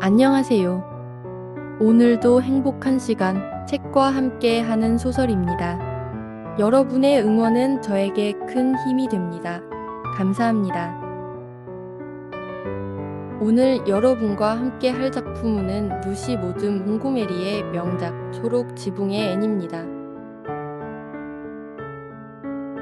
안녕하세요. 오늘도 행복한 시간, 책과 함께 하는 소설입니다. 여러분의 응원은 저에게 큰 힘이 됩니다. 감사합니다. 오늘 여러분과 함께 할 작품은 루시 모드 몽고메리의 명작 초록 지붕의 앤입니다.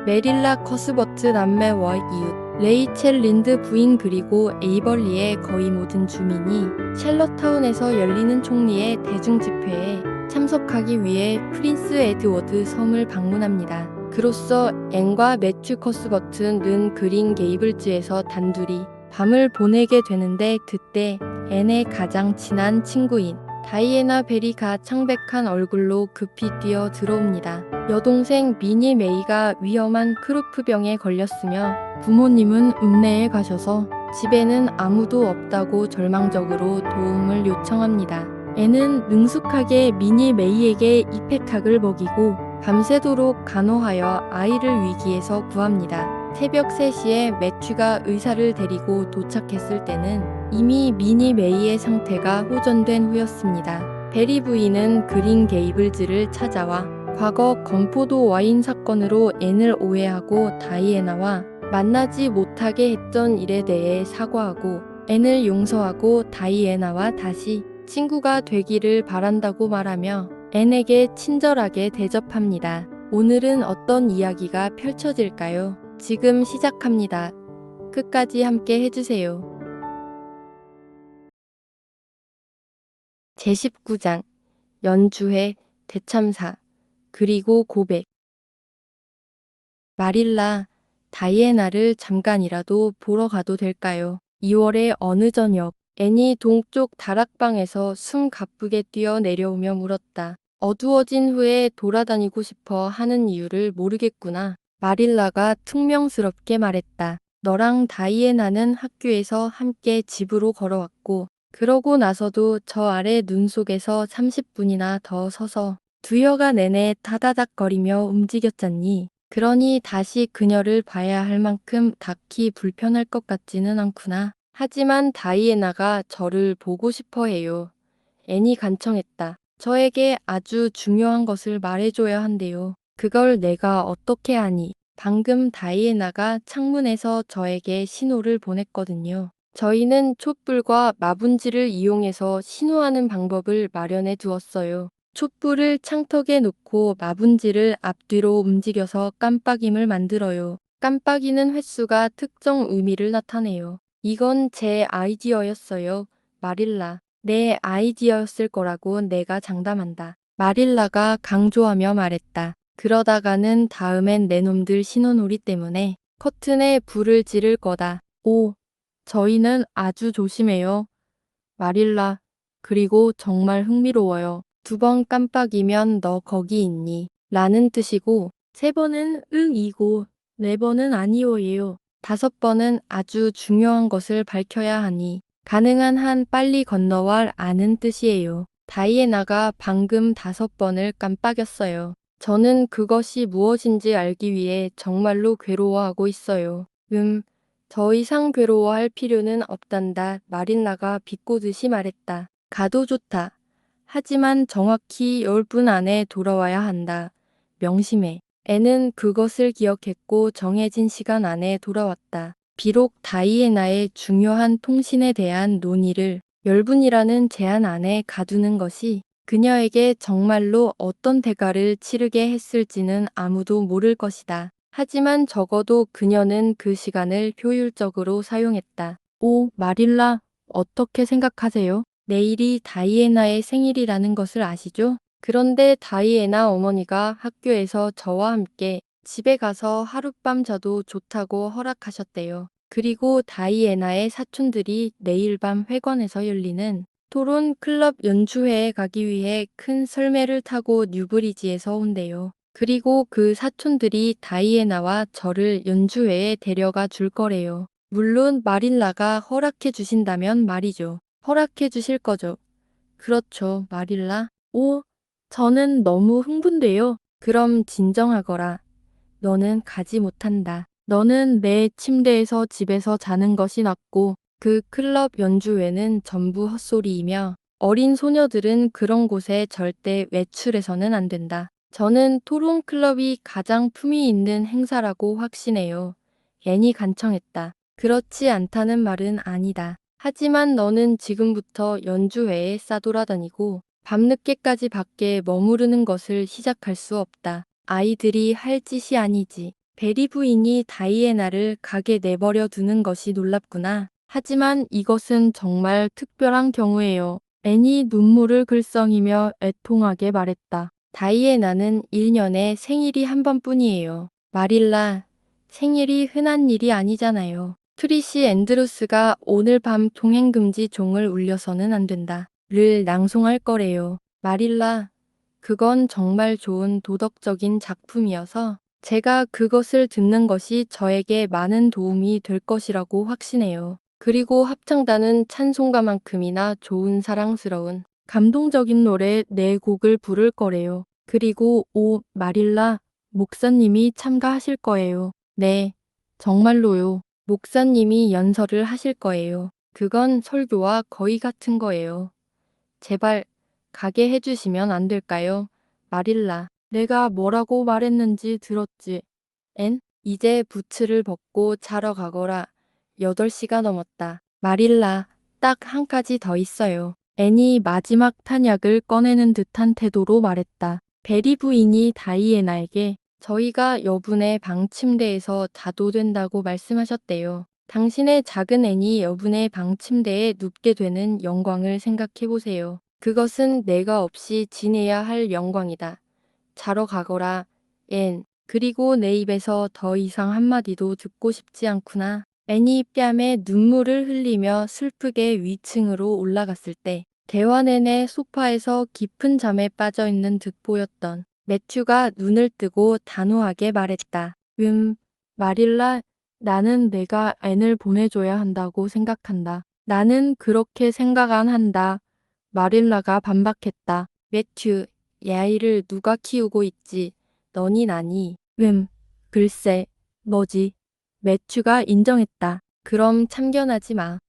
메릴라 커스버트 남매와 이웃, 레이첼 린드 부인 그리고 에이벌리의 거의 모든 주민이 샬럿타운에서 열리는 총리의 대중집회에 참석하기 위해 프린스 에드워드 섬을 방문합니다. 그로써 앤과 매튜 커스버트는 그린 게이블즈에서 단둘이 밤을 보내게 되는데, 그때 앤의 가장 친한 친구인 다이애나 베리가 창백한 얼굴로 급히 뛰어 들어옵니다. 여동생 미니 메이가 위험한 크루프병에 걸렸으며 부모님은 읍내에 가셔서 집에는 아무도 없다고 절망적으로 도움을 요청합니다. 앤은 능숙하게 미니 메이에게 이펙학을 먹이고 밤새도록 간호하여 아이를 위기에서 구합니다. 새벽 3시에 매튜가 의사를 데리고 도착했을 때는 이미 미니 메이의 상태가 호전된 후였습니다. 베리 부인은 그린 게이블즈를 찾아와 과거 건포도 와인 사건으로 앤을 오해하고 다이애나와 만나지 못하게 했던 일에 대해 사과하고 앤을 용서하고 다이애나와 다시 친구가 되기를 바란다고 말하며 앤에게 친절하게 대접합니다. 오늘은 어떤 이야기가 펼쳐질까요? 지금 시작합니다. 끝까지 함께 해주세요. 제19장 연주회 대참사 그리고 고백. 마릴라, 다이애나를 잠깐이라도 보러 가도 될까요? 2월의 어느 저녁, 앤이 동쪽 다락방에서 숨 가쁘게 뛰어 내려오며 물었다. 어두워진 후에 돌아다니고 싶어 하는 이유를 모르겠구나. 마릴라가 퉁명스럽게 말했다. 너랑 다이애나는 학교에서 함께 집으로 걸어왔고, 그러고 나서도 저 아래 눈 속에서 30분이나 더 서서 두여가 내내 타다닥거리며 움직였잖니. 그러니 다시 그녀를 봐야 할 만큼 딱히 불편할 것 같지는 않구나. 하지만 다이애나가 저를 보고 싶어 해요. 앤이 간청했다. 저에게 아주 중요한 것을 말해줘야 한대요. 그걸 내가 어떻게 아니? 방금 다이애나가 창문에서 저에게 신호를 보냈거든요. 저희는 촛불과 마분지를 이용해서 신호하는 방법을 마련해 두었어요. 촛불을 창턱에 놓고 마분지를 앞뒤로 움직여서 깜빡임을 만들어요. 깜빡이는 횟수가 특정 의미를 나타내요. 이건 제 아이디어였어요. 마릴라. 내 아이디어였을 거라고 내가 장담한다. 마릴라가 강조하며 말했다. 그러다가는 다음엔 내 놈들 신혼놀이 때문에 커튼에 불을 지를 거다. 오, 저희는 아주 조심해요. 마릴라, 그리고 정말 흥미로워요. 2번 깜빡이면 너 거기 있니? 라는 뜻이고, 3번은 응이고, 4번은 아니오예요. 5번은 아주 중요한 것을 밝혀야 하니, 가능한 한 빨리 건너와 아는 뜻이에요. 다이애나가 방금 5번을 깜빡였어요. 저는 그것이 무엇인지 알기 위해 정말로 괴로워하고 있어요. 더 이상 괴로워할 필요는 없단다. 마릴라가 비꼬듯이 말했다. 가도 좋다. 하지만 정확히 10분 안에 돌아와야 한다. 명심해. 앤은 그것을 기억했고 정해진 시간 안에 돌아왔다. 비록 다이애나의 중요한 통신에 대한 논의를 10분이라는 제한 안에 가두는 것이 그녀에게 정말로 어떤 대가를 치르게 했을지는 아무도 모를 것이다. 하지만 적어도 그녀는 그 시간을 효율적으로 사용했다. 오, 마릴라, 어떻게 생각하세요? 내일이 다이애나의 생일이라는 것을 아시죠? 그런데 다이애나 어머니가 학교에서 저와 함께 집에 가서 하룻밤 자도 좋다고 허락하셨대요. 그리고 다이애나의 사촌들이 내일 밤 회관에서 열리는 토론 클럽 연주회에 가기 위해 큰 설매를 타고 뉴브리지에서 온대요. 그리고 그 사촌들이 다이애나와 저를 연주회에 데려가 줄 거래요. 물론 마릴라가 허락해 주신다면 말이죠. 허락해 주실 거죠? 그렇죠, 마릴라. 오, 저는 너무 흥분돼요. 그럼 진정하거라. 너는 가지 못한다. 너는 내 침대에서 집에서 자는 것이 낫고 그 클럽 연주회는 전부 헛소리이며 어린 소녀들은 그런 곳에 절대 외출해서는 안 된다. 저는 토론 클럽이 가장 품위 있는 행사라고 확신해요. 앤이 간청했다. 그렇지 않다는 말은 아니다. 하지만 너는 지금부터 연주회에 싸돌아다니고 밤늦게까지 밖에 머무르는 것을 시작할 수 없다. 아이들이 할 짓이 아니지. 베리 부인이 다이애나를 가게 내버려 두는 것이 놀랍구나. 하지만 이것은 정말 특별한 경우예요. 앤이 눈물을 글썽이며 애통하게 말했다. 다이애나는 1년에 생일이 한 번뿐이에요. 마릴라, 생일이 흔한 일이 아니잖아요. 트리시 앤드루스가 오늘 밤 동행금지 종을 울려서는 안 된다. 를 낭송할 거래요. 마릴라, 그건 정말 좋은 도덕적인 작품이어서 제가 그것을 듣는 것이 저에게 많은 도움이 될 것이라고 확신해요. 그리고 합창단은 찬송가만큼이나 좋은 사랑스러운 감동적인 노래 4곡을 부를 거래요. 그리고 마릴라, 목사님이 참가하실 거예요. 네, 정말로요. 목사님이 연설을 하실 거예요. 그건 설교와 거의 같은 거예요. 제발 가게 해주시면 안 될까요? 마릴라, 내가 뭐라고 말했는지 들었지? 앤? 이제 부츠를 벗고 자러 가거라. 8시가 넘었다. 마릴라, 딱 한 가지 더 있어요. 앤이 마지막 탄약을 꺼내는 듯한 태도로 말했다. 베리 부인이 다이애나에게 저희가 여분의 방 침대에서 자도 된다고 말씀하셨대요. 당신의 작은 앤이 여분의 방 침대에 눕게 되는 영광을 생각해 보세요. 그것은 내가 없이 지내야 할 영광이다. 자러 가거라, 앤. 그리고 내 입에서 더 이상 한마디도 듣고 싶지 않구나. 앤이 뺨에 눈물을 흘리며 슬프게 위층으로 올라갔을 때 대화 내내 소파에서 깊은 잠에 빠져있는 듯 보였던 매튜가 눈을 뜨고 단호하게 말했다. 마릴라, 나는 내가 앤을 보내줘야 한다고 생각한다. 나는 그렇게 생각 안 한다. 마릴라가 반박했다. 매튜, 이 아이를 누가 키우고 있지? 너니 나니? 글쎄, 뭐지? 매튜가 인정했다. 그럼 참견하지 마.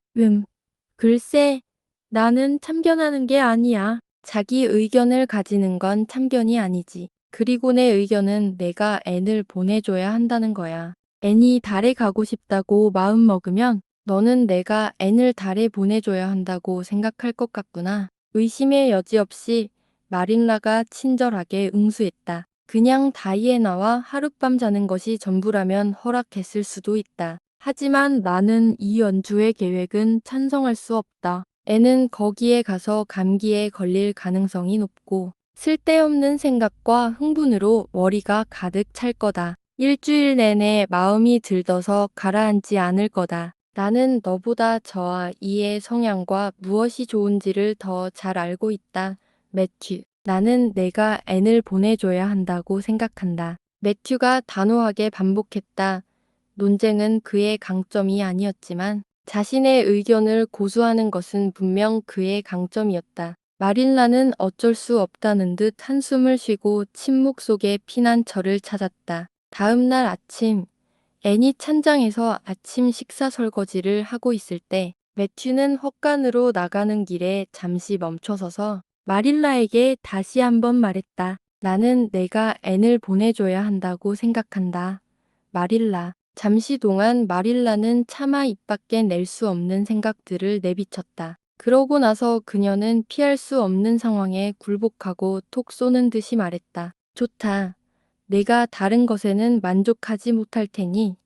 글쎄, 나는 참견하는 게 아니야. 자기 의견을 가지는 건 참견이 아니지. 그리고 내 의견은 내가 앤을 보내줘야 한다는 거야. 앤이 달에 가고 싶다고 마음먹으면 너는 내가 앤을 달에 보내줘야 한다고 생각할 것 같구나. 의심의 여지 없이 마릴라가 친절하게 응수했다. 그냥 다이애나와 하룻밤 자는 것이 전부라면 허락했을 수도 있다. 하지만 나는 이 연주의 계획은 찬성할 수 없다. 애는 거기에 가서 감기에 걸릴 가능성이 높고 쓸데없는 생각과 흥분으로 머리가 가득 찰 거다. 일주일 내내 마음이 들떠서 가라앉지 않을 거다. 나는 너보다 저 아이의 성향과 무엇이 좋은지를 더 잘 알고 있다. 매튜. 나는 내가 앤을 보내줘야 한다고 생각한다. 매튜가 단호하게 반복했다. 논쟁은 그의 강점이 아니었지만 자신의 의견을 고수하는 것은 분명 그의 강점이었다. 마릴라는 어쩔 수 없다는 듯 한숨을 쉬고 침묵 속에 피난처를 찾았다. 다음 날 아침, 앤이 찬장에서 아침 식사 설거지를 하고 있을 때 매튜는 헛간으로 나가는 길에 잠시 멈춰서서 마릴라에게 다시 한번 말했다. 나는 내가 앤을 보내줘야 한다고 생각한다. 마릴라. 잠시 동안 마릴라는 차마 입 밖에 낼 수 없는 생각들을 내비쳤다. 그러고 나서 그녀는 피할 수 없는 상황에 굴복하고 톡 쏘는 듯이 말했다. 좋다. 내가 다른 것에는 만족하지 못할 테니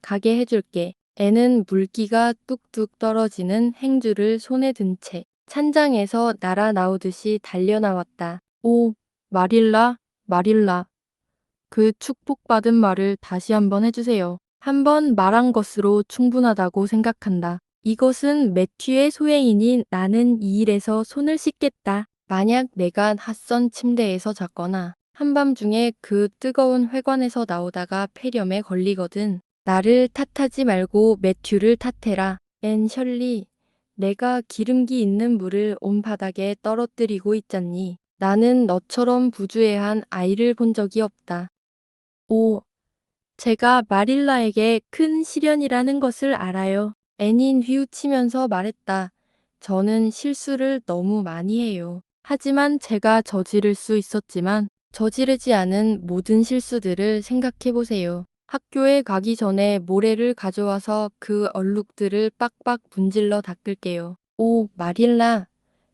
가게 해줄게. 애는 물기가 뚝뚝 떨어지는 행주를 손에 든 채 찬장에서 날아 나오듯이 달려나왔다. 마릴라, 마릴라. 그 축복받은 말을 다시 한번 해주세요. 한번 말한 것으로 충분하다고 생각한다. 이것은 매튜의 소행이니 나는 이 일에서 손을 씻겠다. 만약 내가 핫선 침대에서 잤거나 한밤중에 그 뜨거운 회관에서 나오다가 폐렴에 걸리거든. 나를 탓하지 말고 매튜를 탓해라. 앤 셜리, 내가 기름기 있는 물을 온 바닥에 떨어뜨리고 있잖니. 나는 너처럼 부주의한 아이를 본 적이 없다. 제가 마릴라에게 큰 시련이라는 것을 알아요. 앤인 휘우치면서 말했다. 저는 실수를 너무 많이 해요. 하지만 제가 저지를 수 있었지만 저지르지 않은 모든 실수들을 생각해 보세요. 학교에 가기 전에 모래를 가져와서 그 얼룩들을 빡빡 문질러 닦을게요. 오, 마릴라.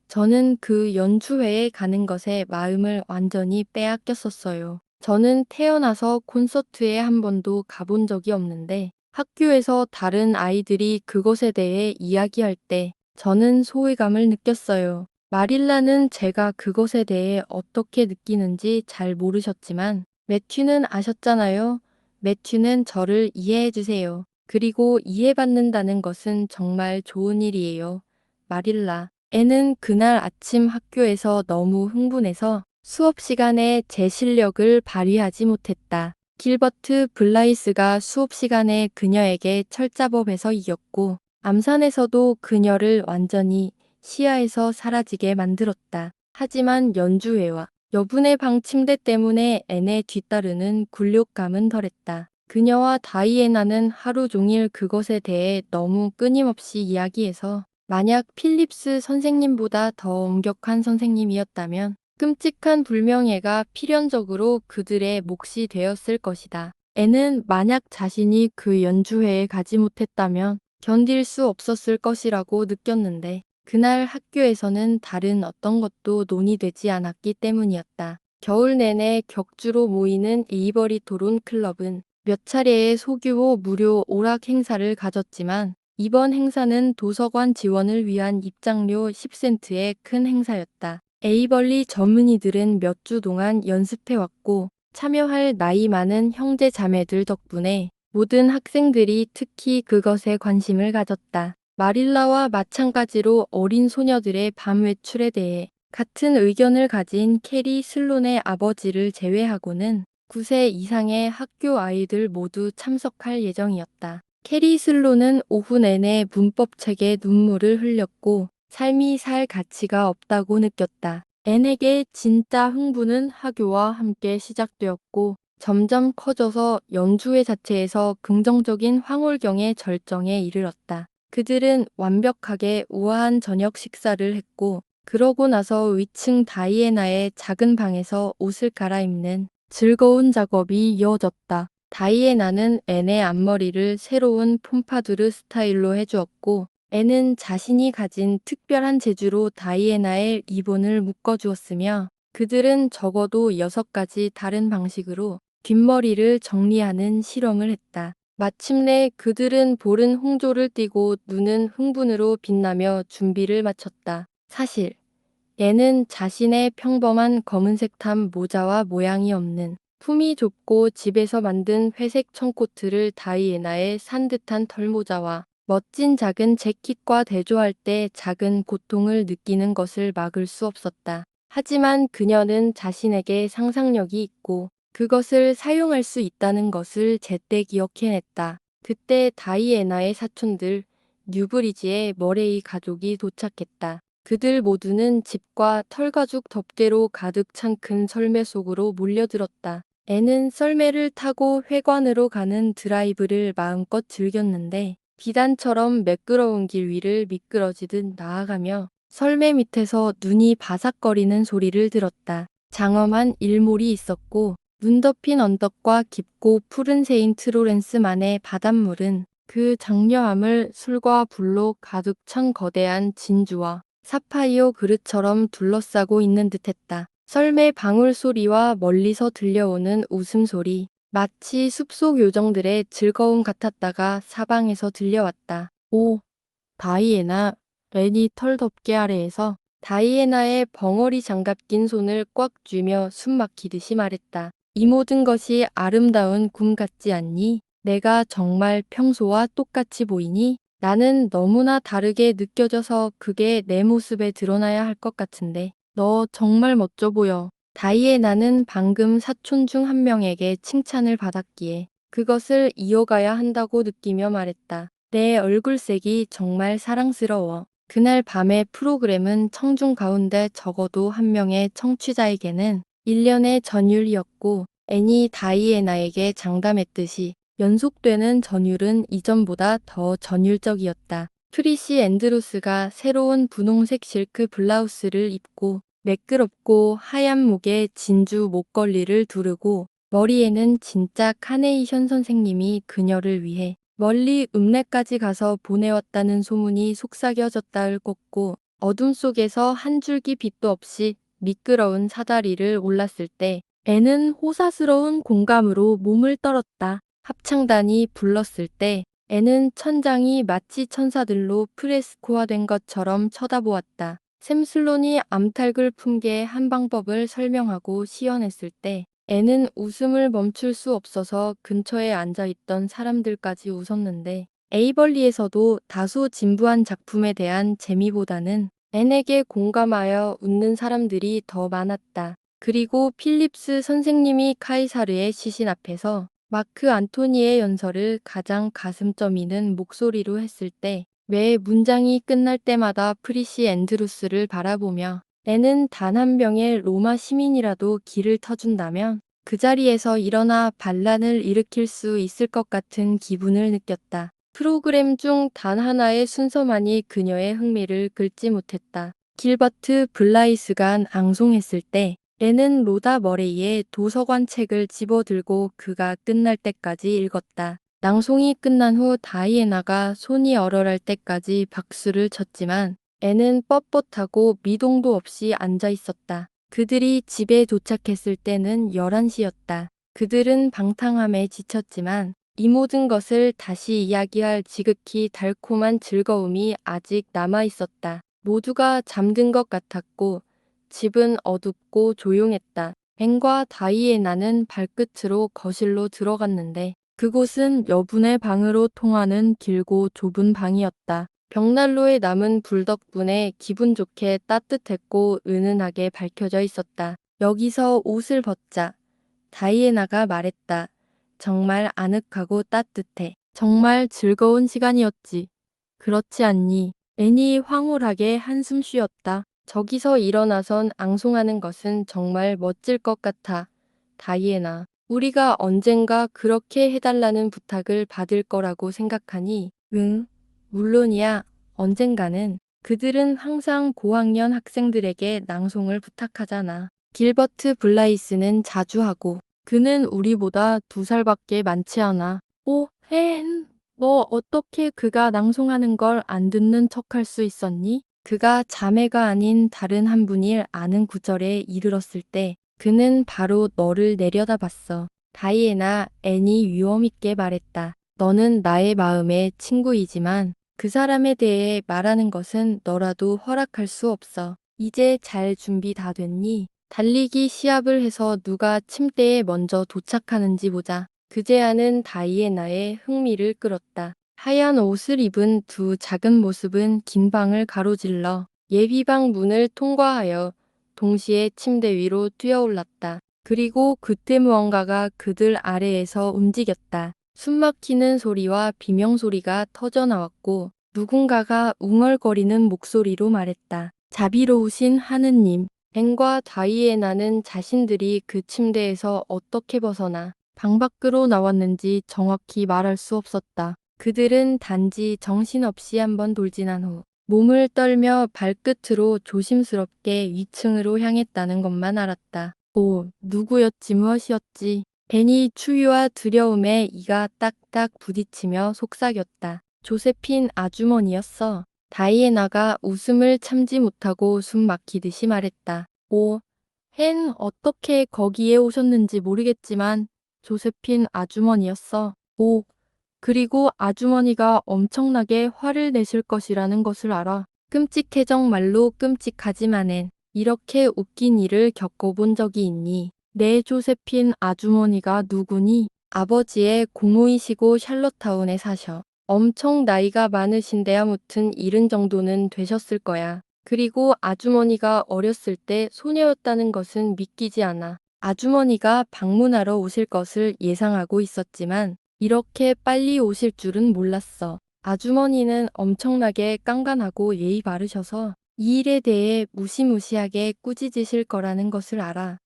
저는 그 연주회에 가는 것에 마음을 완전히 빼앗겼었어요. 저는 태어나서 콘서트에 한 번도 가본 적이 없는데 학교에서 다른 아이들이 그것에 대해 이야기할 때 저는 소외감을 느꼈어요. 마릴라는 제가 그것에 대해 어떻게 느끼는지 잘 모르셨지만 매튜는 아셨잖아요. 매튜는 저를 이해해 주세요. 그리고 이해받는다는 것은 정말 좋은 일이에요. 마릴라. 애는 그날 아침 학교에서 너무 흥분해서 수업 시간에 제 실력을 발휘하지 못했다. 길버트 블라이스가 수업 시간에 그녀에게 철자법에서 이겼고 암산에서도 그녀를 완전히 시야에서 사라지게 만들었다. 하지만 연주회와 여분의 방 침대 때문에 앤의 뒤따르는 굴욕감은 덜했다. 그녀와 다이애나는 하루 종일 그것에 대해 너무 끊임없이 이야기해서 만약 필립스 선생님보다 더 엄격한 선생님이었다면 끔찍한 불명예가 필연적으로 그들의 몫이 되었을 것이다. 애는 만약 자신이 그 연주회에 가지 못했다면 견딜 수 없었을 것이라고 느꼈는데 그날 학교에서는 다른 어떤 것도 논의되지 않았기 때문이었다. 겨울 내내 격주로 모이는 에이버리 토론 클럽은 몇 차례의 소규모 무료 오락 행사를 가졌지만 이번 행사는 도서관 지원을 위한 입장료 10센트의 큰 행사였다. 에이벌리 전문의들은 몇 주 동안 연습해왔고 참여할 나이 많은 형제 자매들 덕분에 모든 학생들이 특히 그것에 관심을 가졌다. 마릴라와 마찬가지로 어린 소녀들의 밤 외출에 대해 같은 의견을 가진 캐리 슬론의 아버지를 제외하고는 9세 이상의 학교 아이들 모두 참석할 예정이었다. 캐리 슬로는 오후 내내 문법책에 눈물을 흘렸고 삶이 살 가치가 없다고 느꼈다. 앤에게 진짜 흥분은 학교와 함께 시작되었고 점점 커져서 연주회 자체에서 긍정적인 황홀경의 절정에 이르렀다. 그들은 완벽하게 우아한 저녁 식사를 했고 그러고 나서 위층 다이애나의 작은 방에서 옷을 갈아입는 즐거운 작업이 이어졌다. 다이애나는 앤의 앞머리를 새로운 폼파두르 스타일로 해주었고 앤은 자신이 가진 특별한 재주로 다이애나의 리본을 묶어주었으며 그들은 적어도 6가지 다른 방식으로 뒷머리를 정리하는 실험을 했다. 마침내 그들은 볼은 홍조를 띠고 눈은 흥분으로 빛나며 준비를 마쳤다. 사실 앤은 자신의 평범한 검은색 탐 모자와 모양이 없는 품이 좁고 집에서 만든 회색 청코트를 다이애나의 산듯한 털모자와 멋진 작은 재킷과 대조할 때 작은 고통을 느끼는 것을 막을 수 없었다. 하지만 그녀는 자신에게 상상력이 있고 그것을 사용할 수 있다는 것을 제때 기억해냈다. 그때 다이애나의 사촌들 뉴브리지의 머레이 가족이 도착했다. 그들 모두는 집과 털가죽 덮개로 가득 찬 큰 설매 속으로 몰려들었다. 애는 썰매를 타고 회관으로 가는 드라이브를 마음껏 즐겼는데 비단처럼 매끄러운 길 위를 미끄러지듯 나아가며 설매 밑에서 눈이 바삭거리는 소리를 들었다. 장엄한 일몰이 있었고 눈 덮인 언덕과 깊고 푸른 세인트 로렌스만의 바닷물은 그 장려함을 술과 불로 가득 찬 거대한 진주와 사파이어 그릇처럼 둘러싸고 있는 듯했다. 썰매 방울 소리와 멀리서 들려오는 웃음소리, 마치 숲속 요정들의 즐거움 같았다가 사방에서 들려왔다. 오, 다이애나, 렌이 털 덮개 아래에서 다이애나의 벙어리 장갑 낀 손을 꽉 쥐며 숨 막히듯이 말했다. 이 모든 것이 아름다운 꿈 같지 않니? 내가 정말 평소와 똑같이 보이니? 나는 너무나 다르게 느껴져서 그게 내 모습에 드러나야 할 것 같은데. 너 정말 멋져 보여. 다이애나는 방금 사촌 중 한 명에게 칭찬을 받았기에 그것을 이어가야 한다고 느끼며 말했다. 내 얼굴색이 정말 사랑스러워. 그날 밤의 프로그램은 청중 가운데 적어도 한 명의 청취자에게는 1년의 전율이었고 앤이 다이애나에게 장담했듯이 연속되는 전율은 이전보다 더 전율적이었다. 트리시 앤드루스가 새로운 분홍색 실크 블라우스를 입고 매끄럽고 하얀 목에 진주 목걸이를 두르고 머리에는 진짜 카네이션 선생님이 그녀를 위해 멀리 읍내까지 가서 보내왔다는 소문이 속삭여졌다를 꽂고 어둠 속에서 한 줄기 빛도 없이 미끄러운 사다리를 올랐을 때 애는 호사스러운 공감으로 몸을 떨었다. 합창단이 불렀을 때 애는 천장이 마치 천사들로 프레스코화된 것처럼 쳐다보았다. 샘슬론이 암탉을 품게 한 방법을 설명하고 시연했을 때 애는 웃음을 멈출 수 없어서 근처에 앉아있던 사람들까지 웃었는데 에이벌리에서도 다소 진부한 작품에 대한 재미보다는 앤에게 공감하여 웃는 사람들이 더 많았다. 그리고 필립스 선생님이 카이사르의 시신 앞에서 마크 안토니의 연설을 가장 가슴점이는 목소리로 했을 때 매 문장이 끝날 때마다 프리시 앤드루스를 바라보며 애는 단 한 명의 로마 시민이라도 길을 터준다면 그 자리에서 일어나 반란을 일으킬 수 있을 것 같은 기분을 느꼈다. 프로그램 중 단 하나의 순서만이 그녀의 흥미를 끌지 못했다. 길버트 블라이스가 앙송했을 때 애는 로다 머레이의 도서관 책을 집어들고 그가 끝날 때까지 읽었다. 낭송이 끝난 후 다이애나가 손이 얼얼할 때까지 박수를 쳤지만 애는 뻣뻣하고 미동도 없이 앉아 있었다. 그들이 집에 도착했을 때는 11시였다. 그들은 방탕함에 지쳤지만 이 모든 것을 다시 이야기할 지극히 달콤한 즐거움이 아직 남아 있었다. 모두가 잠든 것 같았고 집은 어둡고 조용했다. 앤과 다이애나는 발끝으로 거실로 들어갔는데 그곳은 여분의 방으로 통하는 길고 좁은 방이었다. 벽난로에 남은 불 덕분에 기분 좋게 따뜻했고 은은하게 밝혀져 있었다. 여기서 옷을 벗자. 다이애나가 말했다. 정말 아늑하고 따뜻해. 정말 즐거운 시간이었지. 그렇지 않니? 앤이 황홀하게 한숨 쉬었다. 저기서 일어나선 앙송하는 것은 정말 멋질 것 같아. 다이애나, 우리가 언젠가 그렇게 해달라는 부탁을 받을 거라고 생각하니? 응, 물론이야. 언젠가는. 그들은 항상 고학년 학생들에게 낭송을 부탁하잖아. 길버트 블라이스는 자주 하고 그는 우리보다 2살밖에 많지 않아. 오, 앤, 너 어떻게 그가 낭송하는 걸 안 듣는 척할 수 있었니? 그가 자매가 아닌 다른 한 분이 아는 구절에 이르렀을 때 그는 바로 너를 내려다봤어. 다이애나, 앤이 위엄있게 말했다. 너는 나의 마음의 친구이지만 그 사람에 대해 말하는 것은 너라도 허락할 수 없어. 이제 잘 준비 다 됐니? 달리기 시합을 해서 누가 침대에 먼저 도착하는지 보자. 그 제안은 다이애나의 흥미를 끌었다. 하얀 옷을 입은 두 작은 모습은 긴 방을 가로질러 예비방 문을 통과하여 동시에 침대 위로 뛰어올랐다. 그리고 그때 무언가가 그들 아래에서 움직였다. 숨막히는 소리와 비명소리가 터져나왔고 누군가가 웅얼거리는 목소리로 말했다. 자비로우신 하느님. 앤과 다이애나는 자신들이 그 침대에서 어떻게 벗어나 방 밖으로 나왔는지 정확히 말할 수 없었다. 그들은 단지 정신없이 한번 돌진한 후 몸을 떨며 발끝으로 조심스럽게 위층으로 향했다는 것만 알았다. 오, 누구였지 무엇이었지. 앤이 추위와 두려움에 이가 딱딱 부딪히며 속삭였다. 조세핀 아주머니였어. 다이애나가 웃음을 참지 못하고 숨 막히듯이 말했다. 오, 앤 어떻게 거기에 오셨는지 모르겠지만 조세핀 아주머니였어. 오, 그리고 아주머니가 엄청나게 화를 내실 것이라는 것을 알아. 끔찍해 정말로 끔찍하지만은 이렇게 웃긴 일을 겪어본 적이 있니? 내 조세핀 아주머니가 누구니? 아버지의 고모이시고 샬럿타운에 사셔. 엄청 나이가 많으신데 아무튼 70 정도는 되셨을 거야. 그리고 아주머니가 어렸을 때 소녀였다는 것은 믿기지 않아. 아주머니가 방문하러 오실 것을 예상하고 있었지만 이렇게 빨리 오실 줄은 몰랐어. 아주머니는 엄청나게 깐깐하고 예의 바르셔서 이 일에 대해 무시무시하게 꾸짖으실 거라는 것을 알아.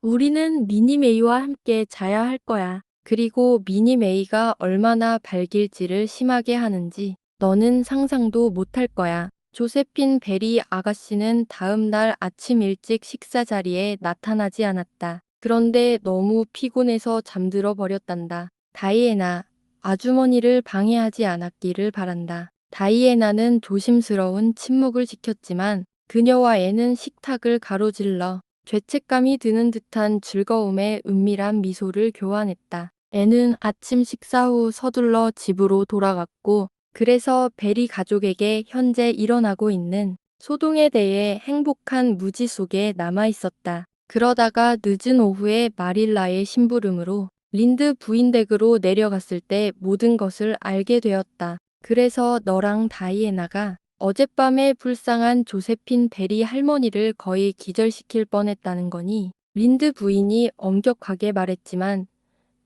우리는 미니 메이와 함께 자야 할 거야. 그리고 미니 메이가 얼마나 발길질을 심하게 하는지 너는 상상도 못할 거야. 조세핀 베리 아가씨는 다음 날 아침 일찍 식사 자리에 나타나지 않았다. 그런데 너무 피곤해서 잠들어 버렸단다. 다이애나, 아주머니를 방해하지 않았기를 바란다. 다이애나는 조심스러운 침묵을 지켰지만 그녀와 애는 식탁을 가로질러 죄책감이 드는 듯한 즐거움에 은밀한 미소를 교환했다. 애는 아침 식사 후 서둘러 집으로 돌아갔고 그래서 베리 가족에게 현재 일어나고 있는 소동에 대해 행복한 무지 속에 남아 있었다. 그러다가 늦은 오후에 마릴라의 심부름으로 린드 부인 댁으로 내려갔을 때 모든 것을 알게 되었다. 그래서 너랑 다이애나가 어젯밤에 불쌍한 조세핀 베리 할머니를 거의 기절시킬 뻔했다는 거니? 린드 부인이 엄격하게 말했지만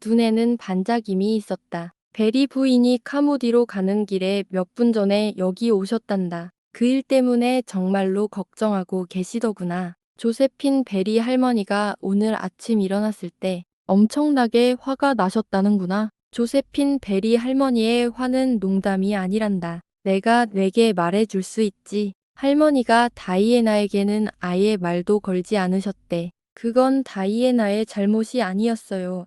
눈에는 반짝임이 있었다. 베리 부인이 카모디로 가는 길에 몇 분 전에 여기 오셨단다. 그 일 때문에 정말로 걱정하고 계시더구나. 조세핀 베리 할머니가 오늘 아침 일어났을 때 엄청나게 화가 나셨다는구나. 조세핀 베리 할머니의 화는 농담이 아니란다. 내가 내게 말해줄 수 있지. 할머니가 다이애나에게는 아예 말도 걸지 않으셨대. 그건 다이애나의 잘못이 아니었어요.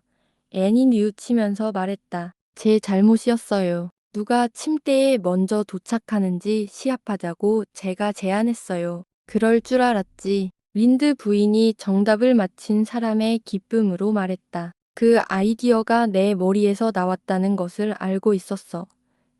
앤이 뉘우치면서 말했다. 제 잘못이었어요. 누가 침대에 먼저 도착하는지 시합하자고 제가 제안했어요. 그럴 줄 알았지. 린드 부인이 정답을 맞힌 사람의 기쁨으로 말했다. 그 아이디어가 내 머리에서 나왔다는 것을 알고 있었어.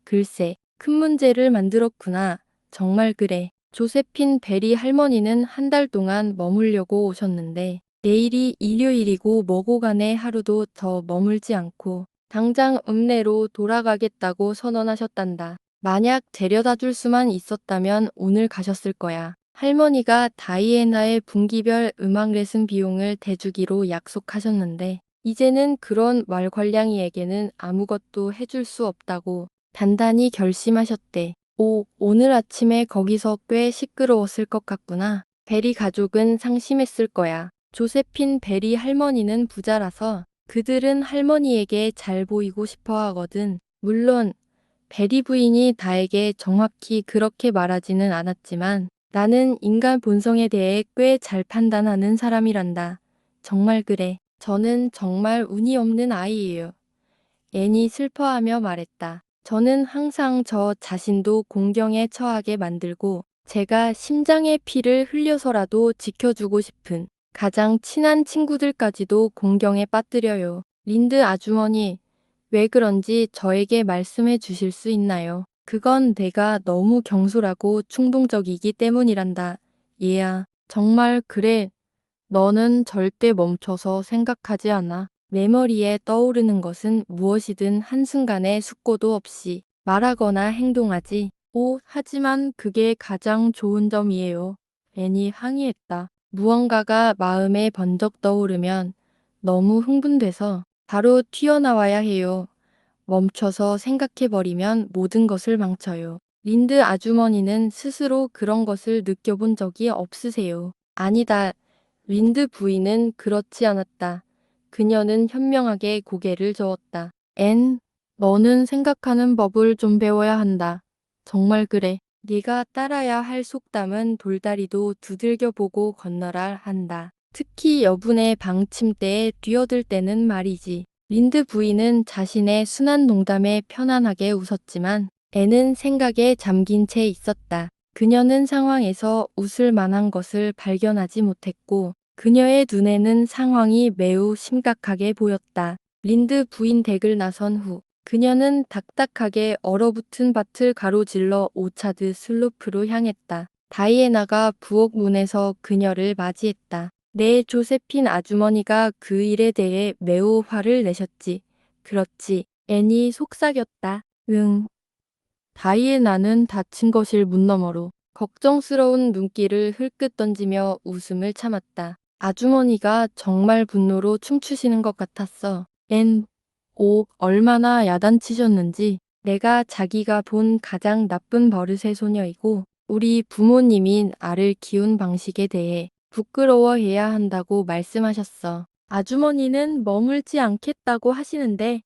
글쎄, 큰 문제를 만들었구나. 정말 그래. 조세핀 베리 할머니는 한 달 동안 머물려고 오셨는데 내일이 일요일이고 뭐고 간에 하루도 더 머물지 않고 당장 읍내로 돌아가겠다고 선언하셨단다. 만약 데려다 줄 수만 있었다면 오늘 가셨을 거야. 할머니가 다이애나의 분기별 음악 레슨 비용을 대주기로 약속하셨는데 이제는 그런 말괄량이에게는 아무것도 해줄 수 없다고 단단히 결심하셨대. 오늘 아침에 거기서 꽤 시끄러웠을 것 같구나. 베리 가족은 상심했을 거야. 조세핀 베리 할머니는 부자라서 그들은 할머니에게 잘 보이고 싶어 하거든. 물론 베리 부인이 나에게 정확히 그렇게 말하지는 않았지만 나는 인간 본성에 대해 꽤 잘 판단하는 사람이란다. 정말 그래. 저는 정말 운이 없는 아이예요. 앤이 슬퍼하며 말했다. 저는 항상 저 자신도 공경에 처하게 만들고 제가 심장의 피를 흘려서라도 지켜주고 싶은 가장 친한 친구들까지도 공경에 빠뜨려요. 린드 아주머니, 왜 그런지 저에게 말씀해 주실 수 있나요? 그건 내가 너무 경솔하고 충동적이기 때문이란다. 얘야, 정말 그래. 너는 절대 멈춰서 생각하지 않아. 내 머리에 떠오르는 것은 무엇이든 한순간의 숙고도 없이 말하거나 행동하지. 하지만 그게 가장 좋은 점이에요. 앤이 항의했다. 무언가가 마음에 번쩍 떠오르면 너무 흥분돼서 바로 튀어나와야 해요. 멈춰서 생각해버리면 모든 것을 망쳐요. 린드 아주머니는 스스로 그런 것을 느껴본 적이 없으세요. 아니다. 린드 부인은 그렇지 않았다. 그녀는 현명하게 고개를 저었다. 앤, 너는 생각하는 법을 좀 배워야 한다. 정말 그래. 네가 따라야 할 속담은 돌다리도 두들겨 보고 건너라 한다. 특히 여분의 방 침대에 뛰어들 때는 말이지. 린드 부인은 자신의 순한 농담에 편안하게 웃었지만 앤은 생각에 잠긴 채 있었다. 그녀는 상황에서 웃을 만한 것을 발견하지 못했고 그녀의 눈에는 상황이 매우 심각하게 보였다. 린드 부인 댁을 나선 후 그녀는 딱딱하게 얼어붙은 밭을 가로질러 오차드 슬로프로 향했다. 다이애나가 부엌 문에서 그녀를 맞이했다. 네, 조세핀 아주머니가 그 일에 대해 매우 화를 내셨지. 그렇지. 앤이 속삭였다. 응. 다이애나는 다친 것일 문 너머로 걱정스러운 눈길을 흘끗 던지며 웃음을 참았다. 아주머니가 정말 분노로 춤추시는 것 같았어. 앤, 얼마나 야단치셨는지. 내가 자기가 본 가장 나쁜 버릇의 소녀이고 우리 부모님인 알을 키운 방식에 대해 부끄러워해야 한다고 말씀하셨어. 아주머니는 머물지 않겠다고 하시는데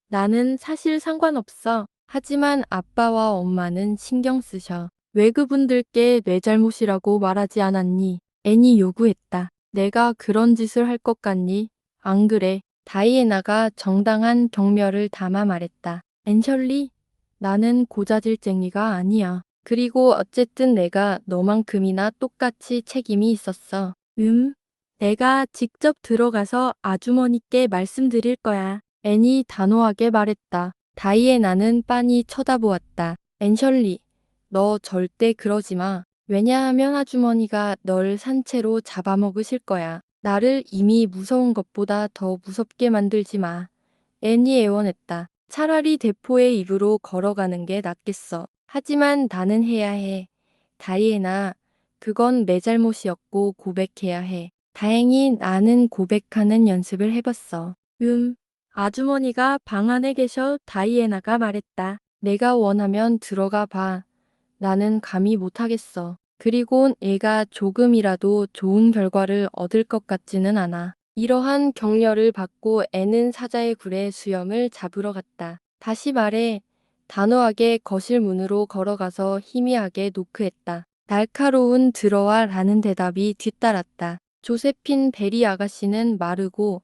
나는 사실 상관없어. 하지만 아빠와 엄마는 신경 쓰셔. 왜 그분들께 내 잘못이라고 말하지 않았니? 애니 요구했다. 내가 그런 짓을 할 것 같니? 안 그래. 다이애나가 정당한 경멸을 담아 말했다. 앤셜리, 나는 고자질쟁이가 아니야. 그리고 어쨌든 내가 너만큼이나 똑같이 책임이 있었어. 내가 직접 들어가서 아주머니께 말씀드릴 거야. 애니 단호하게 말했다. 다이애나는 빤히 쳐다보았다. 앤셜리, 너 절대 그러지 마. 왜냐하면 아주머니가 널 산채로 잡아먹으실 거야. 나를 이미 무서운 것보다 더 무섭게 만들지 마. 애니 애원했다. 차라리 대포의 입으로 걸어가는 게 낫겠어. 하지만 나는 해야 해. 다이애나, 그건 내 잘못이었고 고백해야 해. 다행히 나는 고백하는 연습을 해봤어. 아주머니가 방 안에 계셔. 다이애나가 말했다. 내가 원하면 들어가 봐. 나는 감히 못하겠어. 그리고 애가 조금이라도 좋은 결과를 얻을 것 같지는 않아. 이러한 격려를 받고 애는 사자의 굴에 수염을 잡으러 갔다. 다시 말해, 단호하게 거실 문으로 걸어가서 희미하게 노크했다. 날카로운 들어와 라는 대답이 뒤따랐다. 조세핀 베리 아가씨는 마르고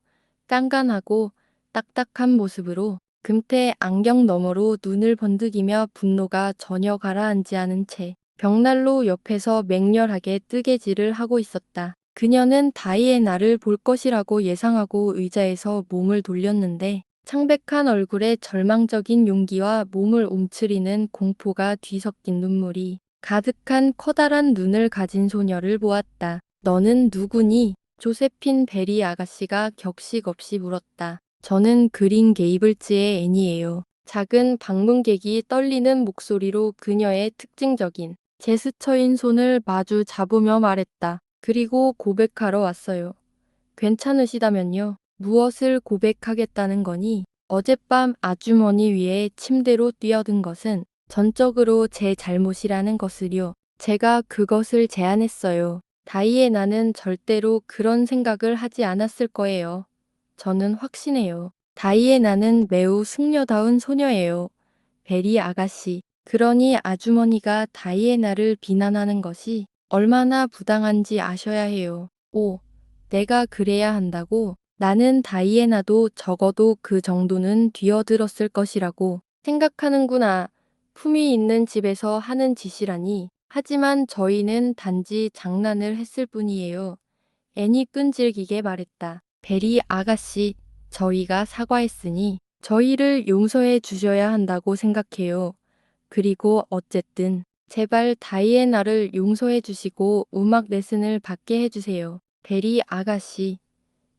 깐깐하고 딱딱한 모습으로 금태 안경 너머로 눈을 번득이며 분노가 전혀 가라앉지 않은 채 벽난로 옆에서 맹렬하게 뜨개질을 하고 있었다. 그녀는 다이애나를 볼 것이라고 예상하고 의자에서 몸을 돌렸는데 창백한 얼굴에 절망적인 용기와 몸을 움츠리는 공포가 뒤섞인 눈물이 가득한 커다란 눈을 가진 소녀를 보았다. 너는 누구니? 조세핀 베리 아가씨가 격식 없이 물었다. 저는 그린 게이블즈의 애니예요. 작은 방문객이 떨리는 목소리로 그녀의 특징적인 제스처인 손을 마주 잡으며 말했다. 그리고 고백하러 왔어요. 괜찮으시다면요. 무엇을 고백하겠다는 거니? 어젯밤 아주머니 위에 침대로 뛰어든 것은 전적으로 제 잘못이라는 것을요. 제가 그것을 제안했어요. 다이애나는 절대로 그런 생각을 하지 않았을 거예요. 저는 확신해요. 다이애나는 매우 승려다운 소녀예요. 베리 아가씨. 그러니 아주머니가 다이애나를 비난하는 것이 얼마나 부당한지 아셔야 해요. 오, 내가 그래야 한다고? 나는 다이애나도 적어도 그 정도는 뛰어들었을 것이라고 생각하는구나. 품위 있는 집에서 하는 짓이라니. 하지만 저희는 단지 장난을 했을 뿐이에요. 애니 끈질기게 말했다. 베리 아가씨, 저희가 사과했으니 저희를 용서해 주셔야 한다고 생각해요. 그리고 어쨌든 제발 다이애나를 용서해 주시고 음악 레슨을 받게 해주세요. 베리 아가씨,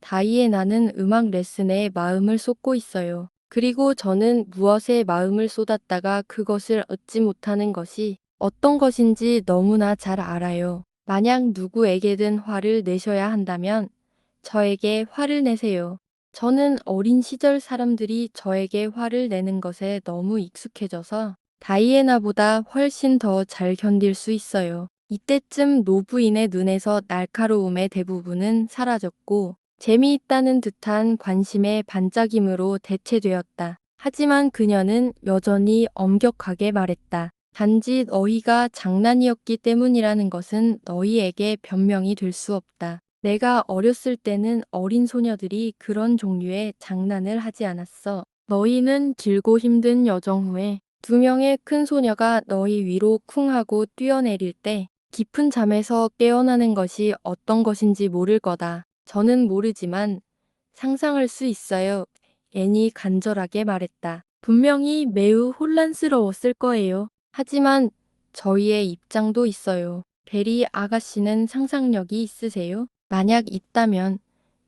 다이애나는 음악 레슨에 마음을 쏟고 있어요. 그리고 저는 무엇에 마음을 쏟았다가 그것을 얻지 못하는 것이 어떤 것인지 너무나 잘 알아요. 만약 누구에게든 화를 내셔야 한다면 저에게 화를 내세요. 저는 어린 시절 사람들이 저에게 화를 내는 것에 너무 익숙해져서 다이애나보다 훨씬 더 잘 견딜 수 있어요. 이때쯤 노부인의 눈에서 날카로움의 대부분은 사라졌고 재미있다는 듯한 관심의 반짝임으로 대체되었다. 하지만 그녀는 여전히 엄격하게 말했다. 단지 너희가 장난이었기 때문이라는 것은 너희에게 변명이 될 수 없다. 내가 어렸을 때는 어린 소녀들이 그런 종류의 장난을 하지 않았어. 너희는 길고 힘든 여정 후에 두 명의 큰 소녀가 너희 위로 쿵 하고 뛰어내릴 때 깊은 잠에서 깨어나는 것이 어떤 것인지 모를 거다. 저는 모르지만 상상할 수 있어요. 애니 간절하게 말했다. 분명히 매우 혼란스러웠을 거예요. 하지만 저희의 입장도 있어요. 베리 아가씨는 상상력이 있으세요? 만약 있다면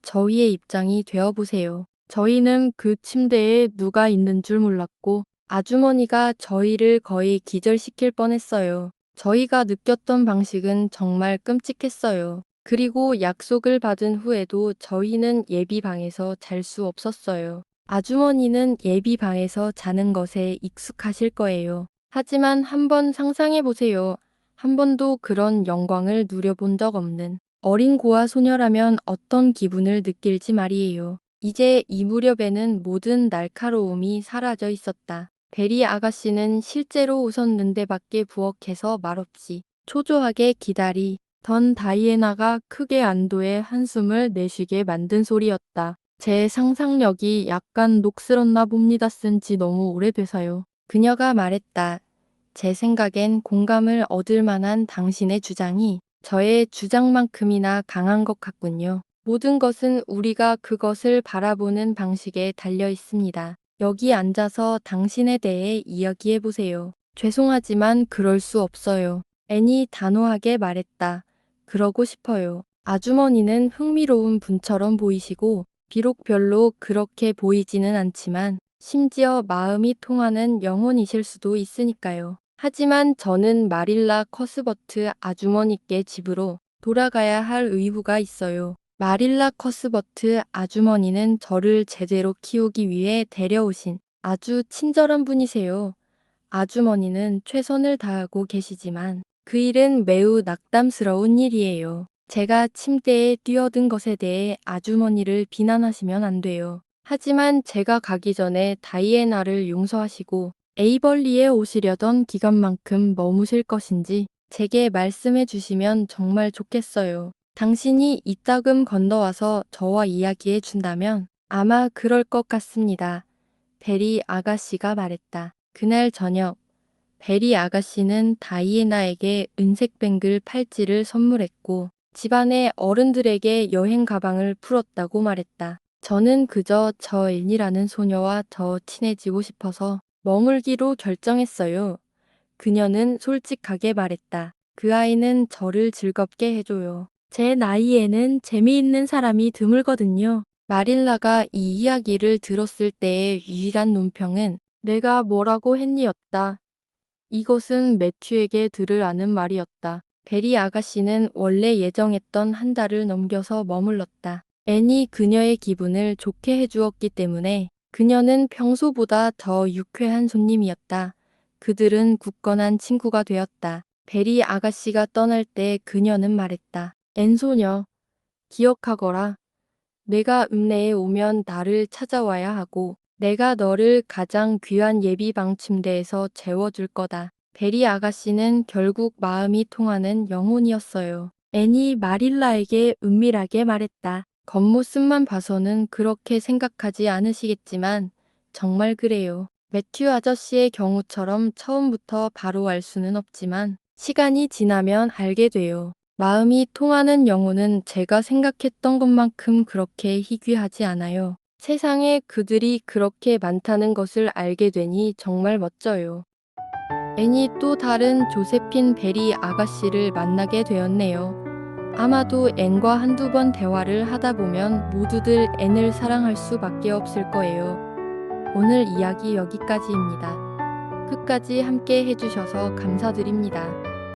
저희의 입장이 되어보세요. 저희는 그 침대에 누가 있는 줄 몰랐고 아주머니가 저희를 거의 기절시킬 뻔했어요. 저희가 느꼈던 방식은 정말 끔찍했어요. 그리고 약속을 받은 후에도 저희는 예비방에서 잘 수 없었어요. 아주머니는 예비방에서 자는 것에 익숙하실 거예요. 하지만 한번 상상해 보세요. 한 번도 그런 영광을 누려본 적 없는 어린 고아 소녀라면 어떤 기분을 느낄지 말이에요. 이제 이 무렵에는 모든 날카로움이 사라져 있었다. 베리 아가씨는 실제로 웃었는데 밖에 부엌에서 말없이 초조하게 기다리던 다이애나가 크게 안도의 한숨을 내쉬게 만든 소리였다. 제 상상력이 약간 녹슬었나 봅니다. 쓴 지 너무 오래돼서요. 그녀가 말했다. 제 생각엔 공감을 얻을 만한 당신의 주장이 저의 주장만큼이나 강한 것 같군요. 모든 것은 우리가 그것을 바라보는 방식에 달려 있습니다. 여기 앉아서 당신에 대해 이야기해 보세요. 죄송하지만 그럴 수 없어요. 애니 단호하게 말했다. 그러고 싶어요. 아주머니는 흥미로운 분처럼 보이시고 비록 별로 그렇게 보이지는 않지만 심지어 마음이 통하는 영혼이실 수도 있으니까요. 하지만 저는 마릴라 커스버트 아주머니께 집으로 돌아가야 할 의무가 있어요. 마릴라 커스버트 아주머니는 저를 제대로 키우기 위해 데려오신 아주 친절한 분이세요. 아주머니는 최선을 다하고 계시지만 그 일은 매우 낙담스러운 일이에요. 제가 침대에 뛰어든 것에 대해 아주머니를 비난하시면 안 돼요. 하지만 제가 가기 전에 다이애나를 용서하시고 에이벌리에 오시려던 기간만큼 머무실 것인지 제게 말씀해 주시면 정말 좋겠어요. 당신이 이따금 건너와서 저와 이야기해 준다면 아마 그럴 것 같습니다. 베리 아가씨가 말했다. 그날 저녁 베리 아가씨는 다이애나에게 은색 뱅글 팔찌를 선물했고 집안의 어른들에게 여행 가방을 풀었다고 말했다. 저는 그저 저 앤이라는 소녀와 더 친해지고 싶어서 머물기로 결정했어요. 그녀는 솔직하게 말했다. 그 아이는 저를 즐겁게 해줘요. 제 나이에는 재미있는 사람이 드물거든요. 마릴라가 이 이야기를 들었을 때의 유일한 논평은 내가 뭐라고 했니였다. 이것은 매튜에게 들을 아는 말이었다. 베리 아가씨는 원래 예정했던 한 달을 넘겨서 머물렀다. 앤이 그녀의 기분을 좋게 해주었기 때문에 그녀는 평소보다 더 유쾌한 손님이었다. 그들은 굳건한 친구가 되었다. 베리 아가씨가 떠날 때 그녀는 말했다. 앤 소녀, 기억하거라. 내가 읍내에 오면 나를 찾아와야 하고 내가 너를 가장 귀한 예비방 침대에서 재워줄 거다. 베리 아가씨는 결국 마음이 통하는 영혼이었어요. 애니 마릴라에게 은밀하게 말했다. 겉모습만 봐서는 그렇게 생각하지 않으시겠지만 정말 그래요. 매튜 아저씨의 경우처럼 처음부터 바로 알 수는 없지만 시간이 지나면 알게 돼요. 마음이 통하는 영혼은 제가 생각했던 것만큼 그렇게 희귀하지 않아요. 세상에 그들이 그렇게 많다는 것을 알게 되니 정말 멋져요. 앤이 또 다른 조세핀 베리 아가씨를 만나게 되었네요. 아마도 앤과 한두 번 대화를 하다 보면 모두들 앤을 사랑할 수밖에 없을 거예요. 오늘 이야기 여기까지입니다. 끝까지 함께 해주셔서 감사드립니다.